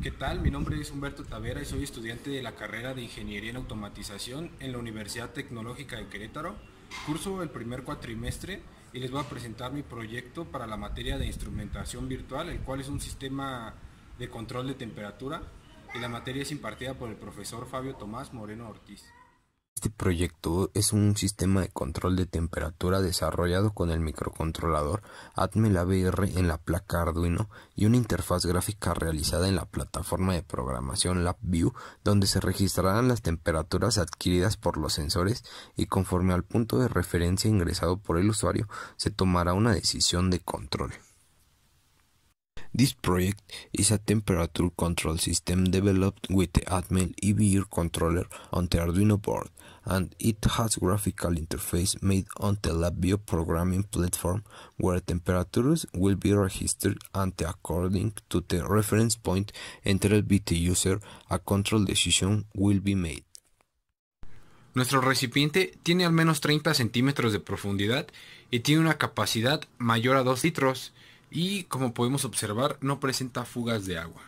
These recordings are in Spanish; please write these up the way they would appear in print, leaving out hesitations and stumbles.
¿Qué tal? Mi nombre es Humberto Tavera y soy estudiante de la carrera de Ingeniería en Automatización en la Universidad Tecnológica de Querétaro. Curso el primer cuatrimestre y les voy a presentar mi proyecto para la materia de instrumentación virtual, el cual es un sistema de control de temperatura, y la materia es impartida por el profesor Fabio Tomás Moreno Ortiz. Este proyecto es un sistema de control de temperatura desarrollado con el microcontrolador Atmel AVR en la placa Arduino y una interfaz gráfica realizada en la plataforma de programación LabVIEW, donde se registrarán las temperaturas adquiridas por los sensores y conforme al punto de referencia ingresado por el usuario se tomará una decisión de control. This project is a temperature control system developed with the Atmel EVR controller on the Arduino board, and it has graphical interface made on the LabVIEW programming platform where temperatures will be registered and according to the reference point entered by the user, a control decision will be made. Nuestro recipiente tiene al menos 30 centímetros de profundidad y tiene una capacidad mayor a 2 litros. Y como podemos observar, no presenta fugas de agua.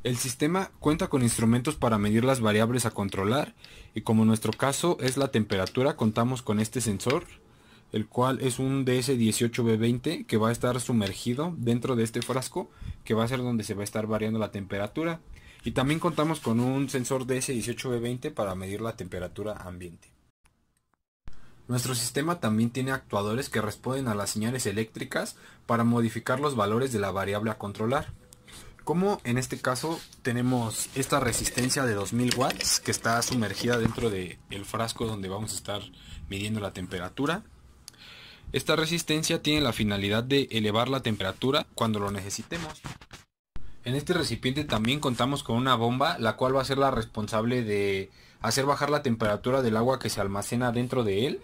El sistema cuenta con instrumentos para medir las variables a controlar, y como en nuestro caso es la temperatura, contamos con este sensor, el cual es un DS18B20 que va a estar sumergido dentro de este frasco, que va a ser donde se va a estar variando la temperatura. Y también contamos con un sensor DS18B20 para medir la temperatura ambiente. Nuestro sistema también tiene actuadores que responden a las señales eléctricas para modificar los valores de la variable a controlar. Como en este caso tenemos esta resistencia de 2000 watts que está sumergida dentro del frasco donde vamos a estar midiendo la temperatura. Esta resistencia tiene la finalidad de elevar la temperatura cuando lo necesitemos. En este recipiente también contamos con una bomba, la cual va a ser la responsable de hacer bajar la temperatura del agua que se almacena dentro de él.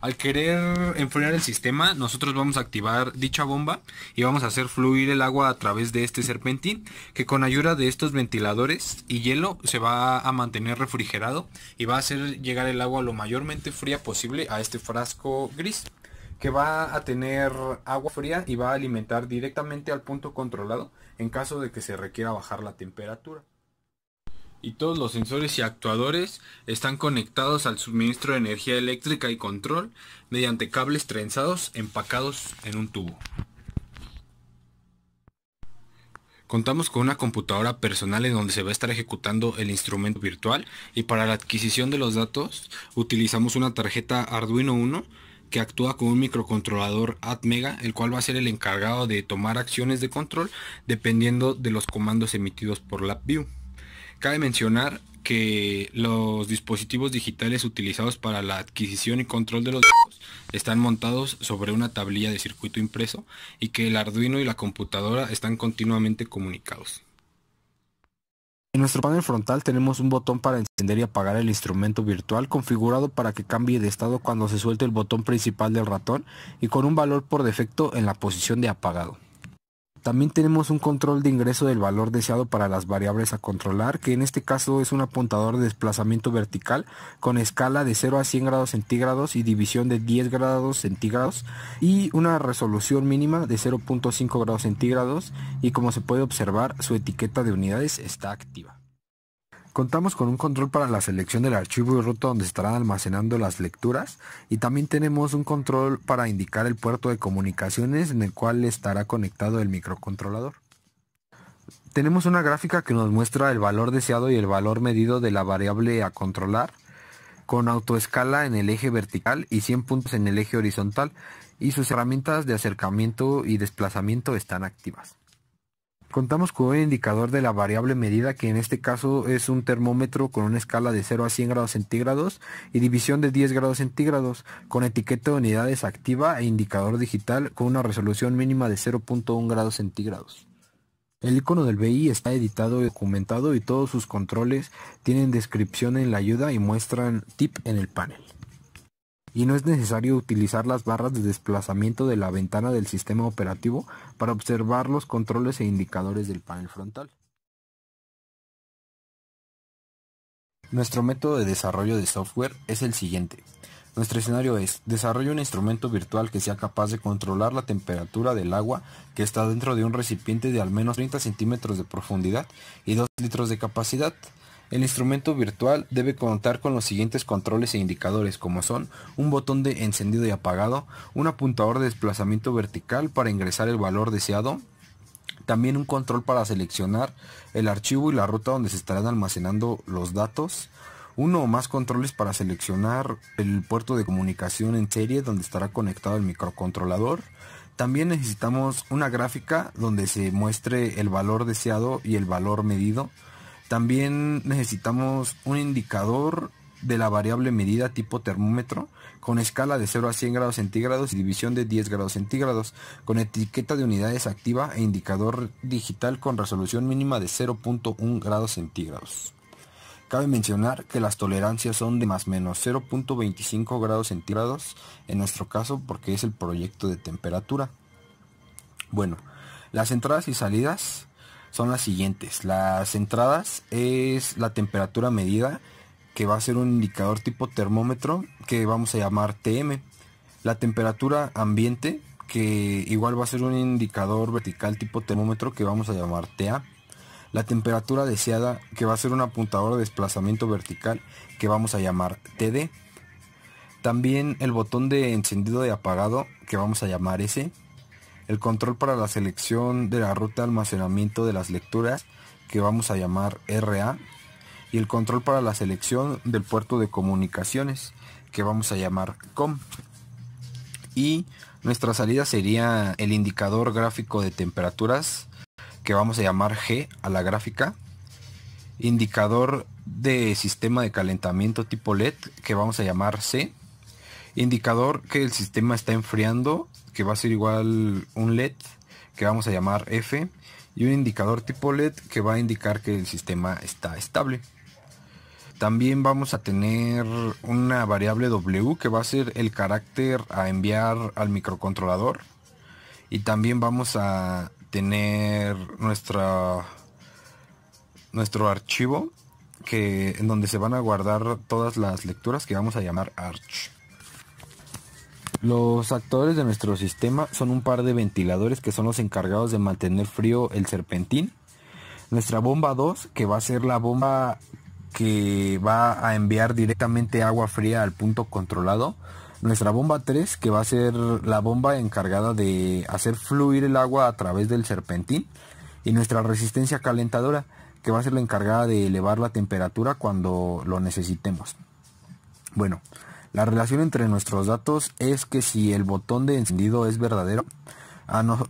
Al querer enfriar el sistema, nosotros vamos a activar dicha bomba y vamos a hacer fluir el agua a través de este serpentín, que con ayuda de estos ventiladores y hielo se va a mantener refrigerado y va a hacer llegar el agua lo mayormente fría posible a este frasco gris, que va a tener agua fría y va a alimentar directamente al punto controlado en caso de que se requiera bajar la temperatura. Y todos los sensores y actuadores están conectados al suministro de energía eléctrica y control mediante cables trenzados empacados en un tubo. Contamos con una computadora personal en donde se va a estar ejecutando el instrumento virtual, y para la adquisición de los datos utilizamos una tarjeta Arduino Uno que actúa como un microcontrolador Atmega, el cual va a ser el encargado de tomar acciones de control dependiendo de los comandos emitidos por LabVIEW. Cabe mencionar que los dispositivos digitales utilizados para la adquisición y control de los datos están montados sobre una tablilla de circuito impreso y que el Arduino y la computadora están continuamente comunicados. En nuestro panel frontal tenemos un botón para encender y apagar el instrumento virtual configurado para que cambie de estado cuando se suelte el botón principal del ratón y con un valor por defecto en la posición de apagado. También tenemos un control de ingreso del valor deseado para las variables a controlar, que en este caso es un apuntador de desplazamiento vertical con escala de 0 a 100 grados centígrados y división de 10 grados centígrados y una resolución mínima de 0.5 grados centígrados, y como se puede observar su etiqueta de unidades está activa. Contamos con un control para la selección del archivo y ruta donde estarán almacenando las lecturas, y también tenemos un control para indicar el puerto de comunicaciones en el cual estará conectado el microcontrolador. Tenemos una gráfica que nos muestra el valor deseado y el valor medido de la variable a controlar, con autoescala en el eje vertical y 100 puntos en el eje horizontal, y sus herramientas de acercamiento y desplazamiento están activas. Contamos con un indicador de la variable medida, que en este caso es un termómetro con una escala de 0 a 100 grados centígrados y división de 10 grados centígrados, con etiqueta de unidades activa e indicador digital con una resolución mínima de 0.1 grados centígrados. El icono del BI está editado y documentado, y todos sus controles tienen descripción en la ayuda y muestran tip en el panel. Y no es necesario utilizar las barras de desplazamiento de la ventana del sistema operativo para observar los controles e indicadores del panel frontal. Nuestro método de desarrollo de software es el siguiente. Nuestro escenario es: desarrolla un instrumento virtual que sea capaz de controlar la temperatura del agua que está dentro de un recipiente de al menos 30 centímetros de profundidad y 2 litros de capacidad. El instrumento virtual debe contar con los siguientes controles e indicadores, como son un botón de encendido y apagado, un apuntador de desplazamiento vertical para ingresar el valor deseado, también un control para seleccionar el archivo y la ruta donde se estarán almacenando los datos, uno o más controles para seleccionar el puerto de comunicación en serie donde estará conectado el microcontrolador. También necesitamos una gráfica donde se muestre el valor deseado y el valor medido. También necesitamos un indicador de la variable medida tipo termómetro con escala de 0 a 100 grados centígrados y división de 10 grados centígrados, con etiqueta de unidades activa e indicador digital con resolución mínima de 0.1 grados centígrados. Cabe mencionar que las tolerancias son de más o menos 0.25 grados centígrados en nuestro caso porque es el proyecto de temperatura. Bueno, las entradas y salidas son las siguientes. Las entradas es la temperatura medida, que va a ser un indicador tipo termómetro que vamos a llamar TM. La temperatura ambiente, que igual va a ser un indicador vertical tipo termómetro que vamos a llamar TA. La temperatura deseada, que va a ser un apuntador de desplazamiento vertical que vamos a llamar TD. También el botón de encendido y apagado, que vamos a llamar S. El control para la selección de la ruta de almacenamiento de las lecturas, que vamos a llamar RA, y el control para la selección del puerto de comunicaciones, que vamos a llamar COM. Y nuestra salida sería el indicador gráfico de temperaturas, que vamos a llamar G a la gráfica, indicador de sistema de calentamiento tipo LED, que vamos a llamar C, indicador que el sistema está enfriando, que va a ser igual un LED, que vamos a llamar F, y un indicador tipo LED que va a indicar que el sistema está estable. También vamos a tener una variable W que va a ser el carácter a enviar al microcontrolador, y también vamos a tener nuestro archivo en donde se van a guardar todas las lecturas, que vamos a llamar arch. Los actores de nuestro sistema son un par de ventiladores que son los encargados de mantener frío el serpentín. Nuestra bomba 2, que va a ser la bomba que va a enviar directamente agua fría al punto controlado. Nuestra bomba 3, que va a ser la bomba encargada de hacer fluir el agua a través del serpentín. Y nuestra resistencia calentadora, que va a ser la encargada de elevar la temperatura cuando lo necesitemos. Bueno, la relación entre nuestros datos es que si el botón de encendido es verdadero,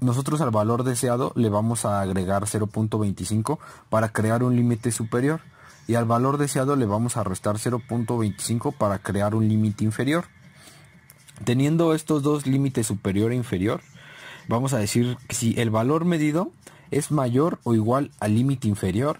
nosotros al valor deseado le vamos a agregar 0.25 para crear un límite superior, y al valor deseado le vamos a restar 0.25 para crear un límite inferior. Teniendo estos dos límites superior e inferior, vamos a decir que si el valor medido es mayor o igual al límite inferior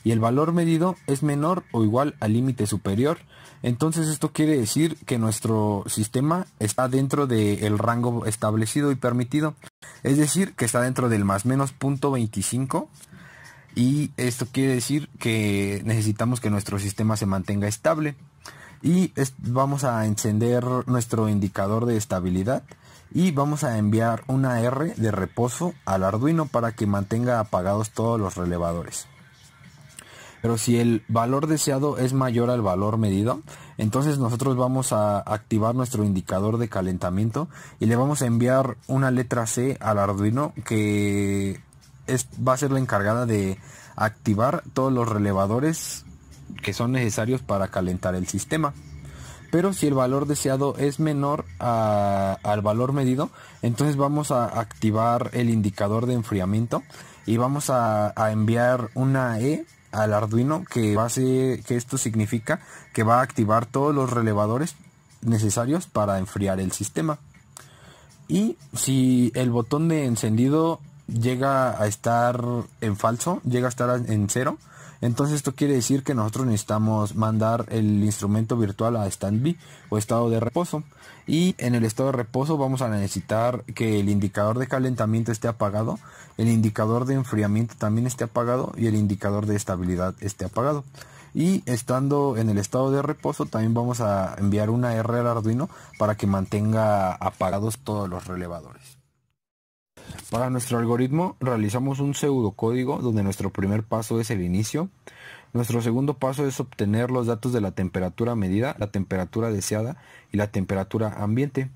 y el valor medido es menor o igual al límite superior, entonces esto quiere decir que nuestro sistema está dentro del rango establecido y permitido, es decir, que está dentro del más menos 0.25, y esto quiere decir que necesitamos que nuestro sistema se mantenga estable. Y vamos a encender nuestro indicador de estabilidad y vamos a enviar una R de reposo al Arduino para que mantenga apagados todos los relevadores. Pero si el valor deseado es mayor al valor medido, entonces nosotros vamos a activar nuestro indicador de calentamiento y le vamos a enviar una letra C al Arduino que va a ser la encargada de activar todos los relevadores que son necesarios para calentar el sistema. Pero si el valor deseado es menor al valor medido, entonces vamos a activar el indicador de enfriamiento y vamos a enviar una E al Arduino que esto significa que va a activar todos los relevadores necesarios para enfriar el sistema. Y si el botón de encendido llega a estar en falso, llega a estar en 0, entonces esto quiere decir que nosotros necesitamos mandar el instrumento virtual a standby o estado de reposo, y en el estado de reposo vamos a necesitar que el indicador de calentamiento esté apagado, el indicador de enfriamiento también esté apagado y el indicador de estabilidad esté apagado. Y estando en el estado de reposo también vamos a enviar una R al Arduino para que mantenga apagados todos los relevadores. Para nuestro algoritmo realizamos un pseudocódigo donde nuestro primer paso es el inicio. Nuestro segundo paso es obtener los datos de la temperatura medida, la temperatura deseada y la temperatura ambiente.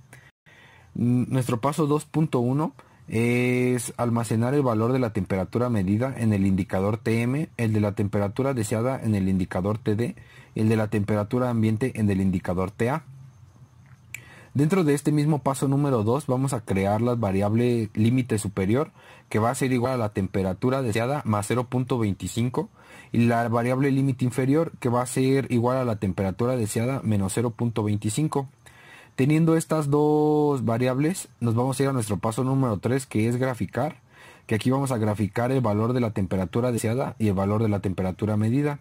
Nuestro paso 2.1 es almacenar el valor de la temperatura medida en el indicador TM, el de la temperatura deseada en el indicador TD y el de la temperatura ambiente en el indicador TA. Dentro de este mismo paso número 2 vamos a crear la variable límite superior, que va a ser igual a la temperatura deseada más 0.25, y la variable límite inferior, que va a ser igual a la temperatura deseada menos 0.25. Teniendo estas dos variables, nos vamos a ir a nuestro paso número 3, que es graficar, que aquí vamos a graficar el valor de la temperatura deseada y el valor de la temperatura medida.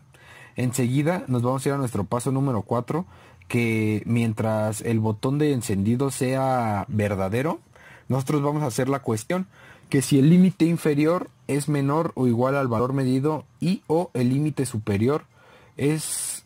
Enseguida nos vamos a ir a nuestro paso número 4, que mientras el botón de encendido sea verdadero, nosotros vamos a hacer la cuestión que si el límite inferior es menor o igual al valor medido y o el límite superior es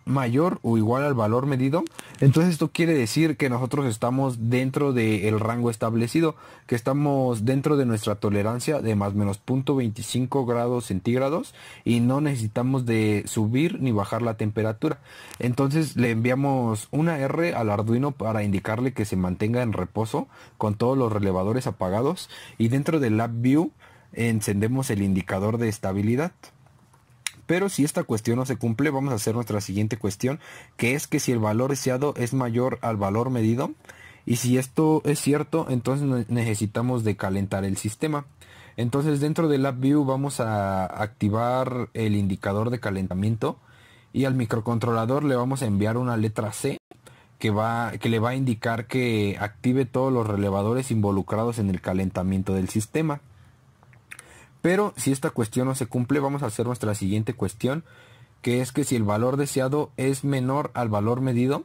mayor o igual al valor medido, entonces esto quiere decir que nosotros estamos dentro del rango establecido, que estamos dentro de nuestra tolerancia de más menos 0.25 grados centígrados y no necesitamos de subir ni bajar la temperatura. Entonces le enviamos una R al Arduino para indicarle que se mantenga en reposo con todos los relevadores apagados, y dentro del LabVIEW encendemos el indicador de estabilidad. Pero si esta cuestión no se cumple, vamos a hacer nuestra siguiente cuestión, que es que si el valor deseado es mayor al valor medido, y si esto es cierto, entonces necesitamos de calentar el sistema. Entonces dentro del LabVIEW vamos a activar el indicador de calentamiento, y al microcontrolador le vamos a enviar una letra C que le va a indicar que active todos los relevadores involucrados en el calentamiento del sistema. Pero si esta cuestión no se cumple, vamos a hacer nuestra siguiente cuestión, que es que si el valor deseado es menor al valor medido,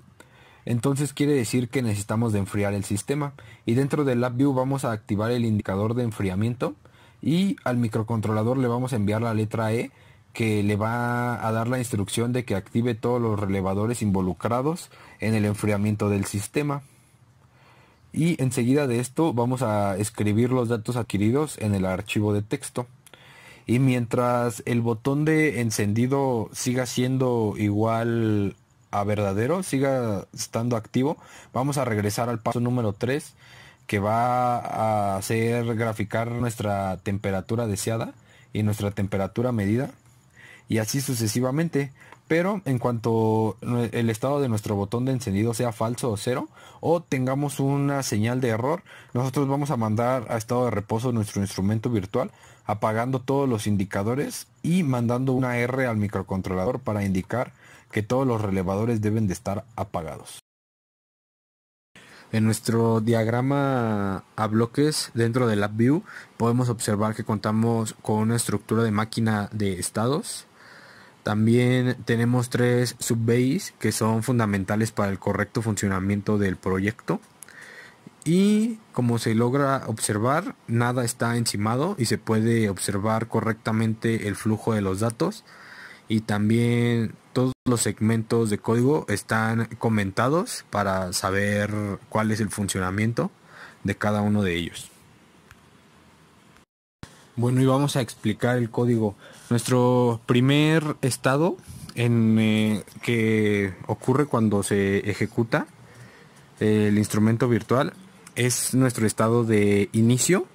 entonces quiere decir que necesitamos de enfriar el sistema. Y dentro del LabVIEW vamos a activar el indicador de enfriamiento, y al microcontrolador le vamos a enviar la letra E, que le va a dar la instrucción de que active todos los relevadores involucrados en el enfriamiento del sistema. Y enseguida de esto vamos a escribir los datos adquiridos en el archivo de texto. Y mientras el botón de encendido siga siendo igual a verdadero, siga estando activo, vamos a regresar al paso número 3, que va a hacer graficar nuestra temperatura deseada y nuestra temperatura medida, y así sucesivamente. Pero en cuanto el estado de nuestro botón de encendido sea falso o cero, o tengamos una señal de error, nosotros vamos a mandar a estado de reposo nuestro instrumento virtual, apagando todos los indicadores y mandando una R al microcontrolador para indicar que todos los relevadores deben de estar apagados. En nuestro diagrama a bloques dentro del LabVIEW podemos observar que contamos con una estructura de máquina de estados. También tenemos 3 subbays que son fundamentales para el correcto funcionamiento del proyecto. Y como se logra observar, nada está encimado y se puede observar correctamente el flujo de los datos. Y también todos los segmentos de código están comentados para saber cuál es el funcionamiento de cada uno de ellos. Bueno, y vamos a explicar el código. Nuestro primer estado que ocurre cuando se ejecuta el instrumento virtual es nuestro estado de inicio,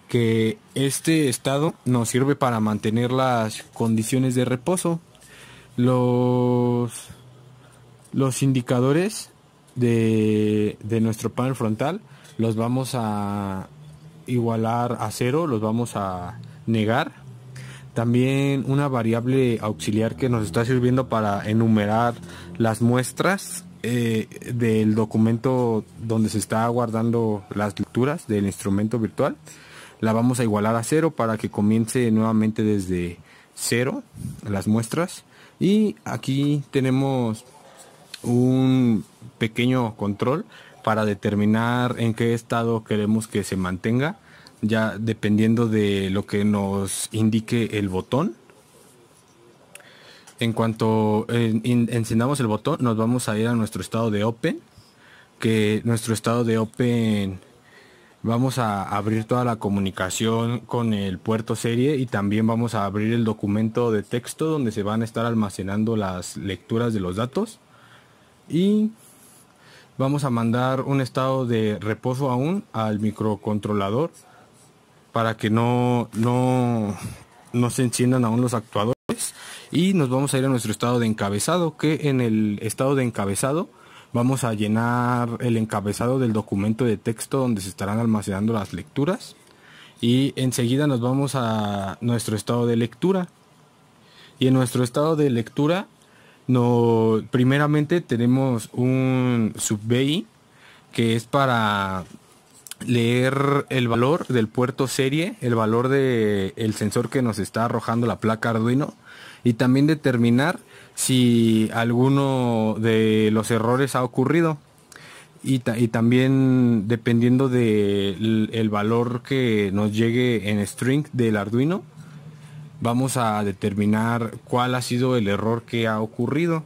que este estado nos sirve para mantener las condiciones de reposo. Los indicadores de nuestro panel frontal los vamos a igualar a 0, los vamos a negar. También una variable auxiliar que nos está sirviendo para enumerar las muestras del documento donde se está guardando las lecturas del instrumento virtual, la vamos a igualar a 0 para que comience nuevamente desde 0 las muestras. Y aquí tenemos un pequeño control para determinar en qué estado queremos que se mantenga, ya dependiendo de lo que nos indique el botón. En cuanto encendamos el botón, nos vamos a ir a nuestro estado de Open, que nuestro estado de Open vamos a abrir toda la comunicación con el puerto serie y también vamos a abrir el documento de texto donde se van a estar almacenando las lecturas de los datos y vamos a mandar un estado de reposo aún al microcontrolador para que no se enciendan aún los actuadores, y nos vamos a ir a nuestro estado de encabezado, que en el estado de encabezado vamos a llenar el encabezado del documento de texto donde se estarán almacenando las lecturas, y enseguida nos vamos a nuestro estado de lectura. Y en nuestro estado de lectura primeramente tenemos un sub-BI que es para leer el valor del puerto serie, el valor del sensor que nos está arrojando la placa Arduino, y también determinar si alguno de los errores ha ocurrido. Y también dependiendo del valor que nos llegue en string del Arduino, vamos a determinar cuál ha sido el error que ha ocurrido.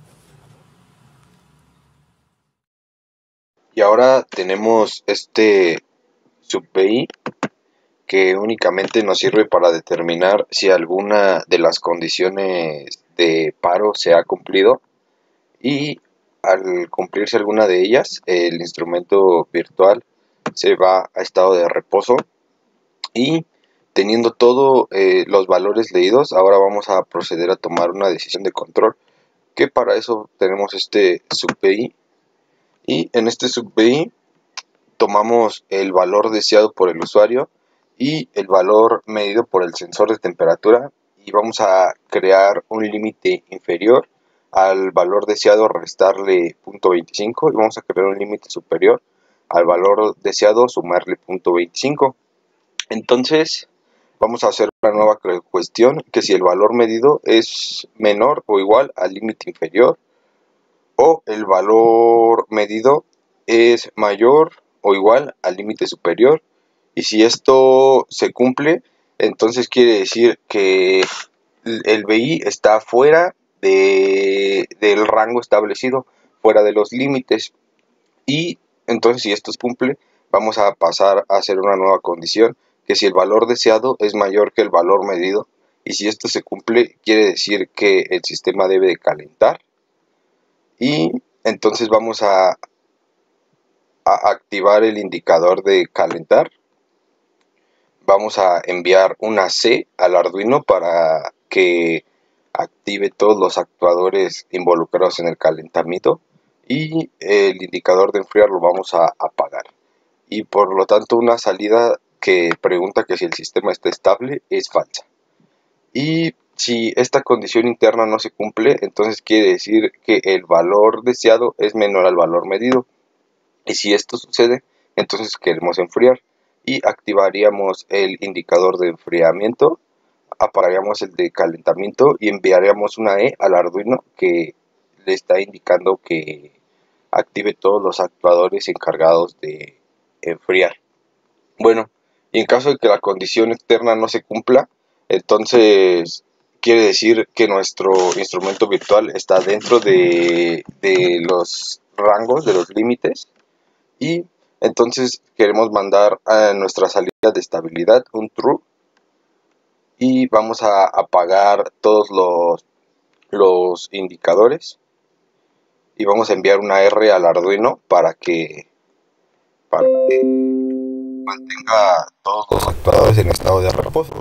Y ahora tenemos este sub-BI que únicamente nos sirve para determinar si alguna de las condiciones de paro se ha cumplido, y al cumplirse alguna de ellas, el instrumento virtual se va a estado de reposo, y teniendo todos los valores leídos, ahora vamos a proceder a tomar una decisión de control, que para eso tenemos este sub-BI, y en este sub-BI tomamos el valor deseado por el usuario y el valor medido por el sensor de temperatura, y vamos a crear un límite inferior al valor deseado, restarle 0.25, y vamos a crear un límite superior al valor deseado, sumarle 0.25. Entonces vamos a hacer una nueva cuestión, que si el valor medido es menor o igual al límite inferior, o el valor medido es mayor o igual al límite superior, y si esto se cumple, entonces quiere decir que el BI está fuera del rango establecido, fuera de los límites, y entonces si esto se cumple, vamos a pasar a hacer una nueva condición, que si el valor deseado es mayor que el valor medido, y si esto se cumple, quiere decir que el sistema debe de calentar, y entonces vamos a activar el indicador de calentar. Vamos a enviar una C al Arduino para que active todos los actuadores involucrados en el calentamiento, y el indicador de enfriar lo vamos a apagar, y por lo tanto una salida que pregunta que si el sistema está estable es falsa. Y si esta condición interna no se cumple, entonces quiere decir que el valor deseado es menor al valor medido, y si esto sucede, entonces queremos enfriar, y activaríamos el indicador de enfriamiento, apagaríamos el de calentamiento y enviaríamos una E al Arduino que le está indicando que active todos los actuadores encargados de enfriar. Bueno, y en caso de que la condición externa no se cumpla, entonces quiere decir que nuestro instrumento virtual está dentro de los rangos, de los límites, y entonces queremos mandar a nuestra salida de estabilidad un true, y vamos a apagar todos los indicadores, y vamos a enviar una R al Arduino para que mantenga todos los actuadores en estado de reposo.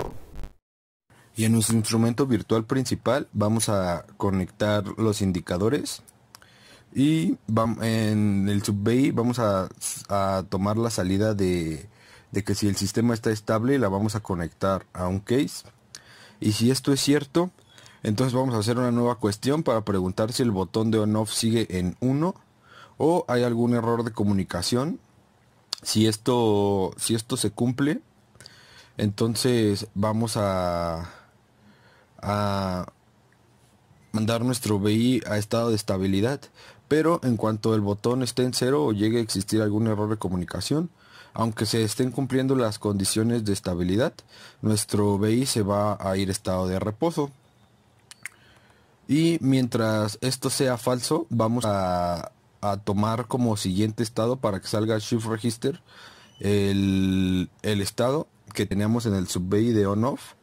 Y en nuestro instrumento virtual principal vamos a conectar los indicadores, y en el sub-BI vamos a tomar la salida de que si el sistema está estable la vamos a conectar a un case, y si esto es cierto, entonces vamos a hacer una nueva cuestión para preguntar si el botón de on-off sigue en 1 o hay algún error de comunicación. Si esto se cumple, entonces vamos a mandar nuestro BI a estado de estabilidad, pero en cuanto el botón esté en 0 o llegue a existir algún error de comunicación, aunque se estén cumpliendo las condiciones de estabilidad, nuestro BI se va a ir a estado de reposo. Y mientras esto sea falso, vamos a tomar como siguiente estado para que salga Shift Register el estado que teníamos en el SUBEI de on-off,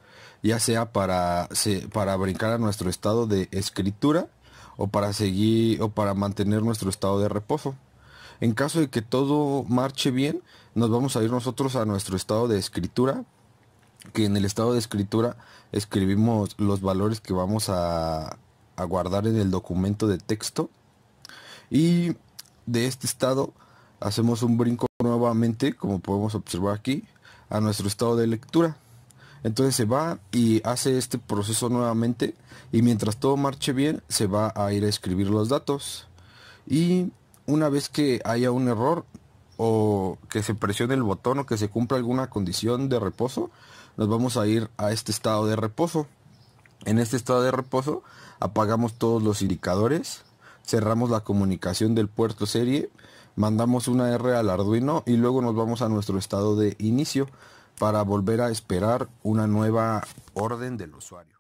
ya sea para brincar a nuestro estado de escritura o para seguir o para mantener nuestro estado de reposo. En caso de que todo marche bien, nos vamos a ir nosotros a nuestro estado de escritura, que en el estado de escritura escribimos los valores que vamos a guardar en el documento de texto, y de este estado hacemos un brinco nuevamente, como podemos observar aquí, a nuestro estado de lectura. Entonces se va y hace este proceso nuevamente, y mientras todo marche bien se va a ir a escribir los datos. Y una vez que haya un error o que se presione el botón o que se cumpla alguna condición de reposo, nos vamos a ir a este estado de reposo. En este estado de reposo apagamos todos los indicadores, cerramos la comunicación del puerto serie, mandamos una R al Arduino y luego nos vamos a nuestro estado de inicio para volver a esperar una nueva orden del usuario.